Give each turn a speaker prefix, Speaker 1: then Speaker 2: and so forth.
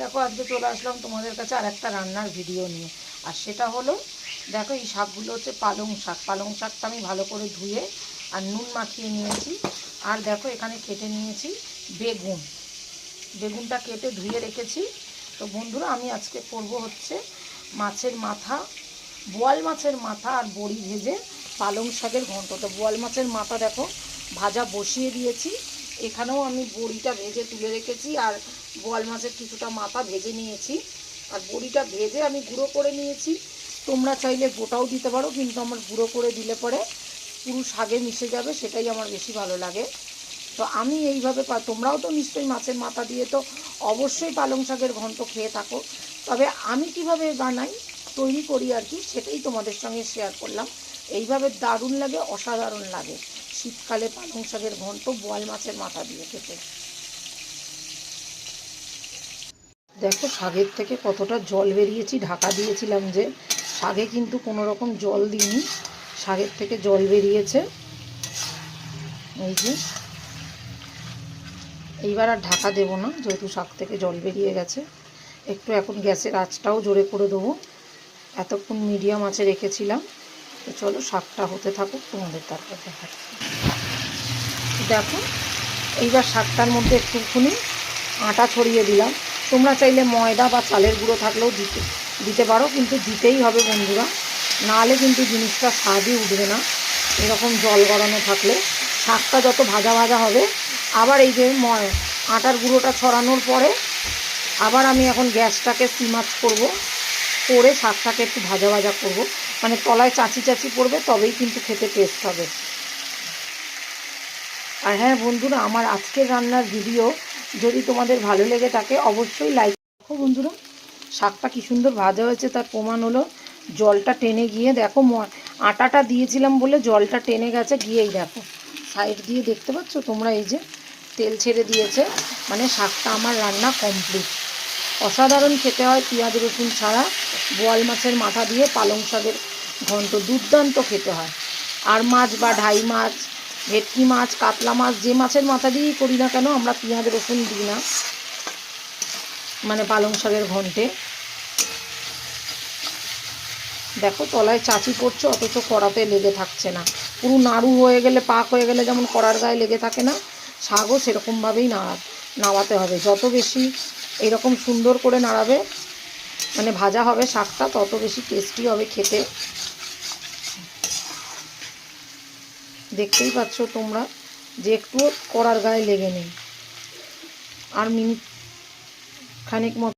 Speaker 1: দেখো আজকে চলে আসলাম তোমাদের কাছে আর একটা রান্নার ভিডিও নিয়ে। আর সেটা হলো, দেখো এই শাকগুলো হচ্ছে পালং শাক। পালং শাকটা আমি ভালো করে ধুয়ে আর নুন মাখিয়ে নিয়েছি। আর দেখো এখানে কেটে নিয়েছি বেগুন। বেগুনটা কেটে ধুয়ে রেখেছি। তো বন্ধুরা, আমি আজকে করব হচ্ছে মাছের মাথা, বোয়াল মাছের মাথা আর বড়ি ভেজে পালং শাকের ঘন্ট। তো বোয়াল মাছের মাথা দেখো ভাজা বসিয়ে দিয়েছি। এখানেও আমি বড়িটা ভেজে তুলে রেখেছি আর বোয়াল মাছের কিছুটা মাথা ভেজে নিয়েছি। আর বড়িটা ভেজে আমি গুঁড়ো করে নিয়েছি। তোমরা চাইলে গোটাও দিতে পারো, কিন্তু আমার গুঁড়ো করে দিলে পরে পুরো শাকে মিশে যাবে, সেটাই আমার বেশি ভালো লাগে। তো আমি এইভাবে তোমরাও তো নিশ্চয়ই মাছের মাথা দিয়ে তো অবশ্যই পালং শাকের ঘন্ট খেয়ে থাকো। তবে আমি কিভাবে বানাই, তৈরি করি আর কি, সেটাই তোমাদের সঙ্গে শেয়ার করলাম। এইভাবে দারুণ লাগে, অসাধারণ লাগে শীতকালে পালং শাকের ঘন্ট বোয়াল মাছের মাথা দিয়ে খেতে। দেখো শাকের থেকে কতটা জল বেরিয়েছি, ঢাকা দিয়েছিলাম যে শাকে, কিন্তু কোনো রকম জল দিইনি, শাকের থেকে জল বেরিয়েছে। এই যে এইবার আর ঢাকা দেবো না, যেহেতু শাক থেকে জল বেরিয়ে গেছে। একটু এখন গ্যাসের আঁচটাও জোরে করে দেবো। এতক্ষণ মিডিয়াম আঁচে রেখেছিলাম। তো চলো শাকটা হতে থাকুক, তোমাদের তারপর দেখাচ্ছি। দেখো এইবার শাকটার মধ্যে একটুখানি আটা ছড়িয়ে দিলাম। তোমরা চাইলে ময়দা বা চালের গুঁড়ো থাকলেও দিতে পারো, কিন্তু দিতেই হবে বন্ধুরা, নাহলে কিন্তু জিনিসটা স্বাদই উঠবে না। এরকম জল গড়ানো থাকলে শাকটা যত ভাজা ভাজা হবে। আবার এই যে আটার গুঁড়োটা ছড়ানোর পরে আবার আমি এখন গ্যাসটাকে সিম আঁচ করবো, করে শাকটাকে একটু ভাজা ভাজা করব, মানে তলায় চাচি চাচি পড়বে, তবেই কিন্তু খেতে টেস্ট হবে। আর হ্যাঁ বন্ধুরা, আমার আজকের রান্নার ভিডিও যদি তোমাদের ভালো লেগে থাকে অবশ্যই লাইক করো। বন্ধুরা, শাকটা কী সুন্দর ভাজা হয়েছে তার প্রমাণ হলো জলটা টেনে গিয়ে, দেখো আটাটা দিয়েছিলাম বলে জলটা টেনে গেছে গিয়েই, দেখো সাইড দিয়ে দেখতে পাচ্ছ তোমরা, এই যে তেল ছেড়ে দিয়েছে, মানে শাকটা আমার রান্না কমপ্লিট। অসাধারণ খেতে হয় পেঁয়াজ রসুন ছাড়া বোয়াল মাছের মাথা দিয়ে পালং শাকের ঘন্ট, দুর্দান্ত খেতে হয়। আর মাছ বা ঢাই মাছ, ভেটকি মাছ, কাতলা মাছ, যে মাছের মাথা দিয়েই করি না কেন আমরা পেঁয়াজ রসুন দিই না, মানে পালং শাকের ঘন্টে। দেখো তলায় চাচি পড়ছে, অথচ কড়াতে লেগে থাকছে না। পুরো নাড়ু হয়ে গেলে, পাক হয়ে গেলে যেমন কড়ার গায়ে লেগে থাকে না, শাকও সেরকমভাবেই নাড়াতে হবে। যত বেশি এরকম সুন্দর করে নাড়াবে, মানে ভাজা হবে শাকটা, তত বেশি টেস্টি হবে খেতে। দেখতেই পাচ্ছ তোমরা যে একটুও কড়ার গায়ে লেগে নেই। আর মিনিট খানিক মতো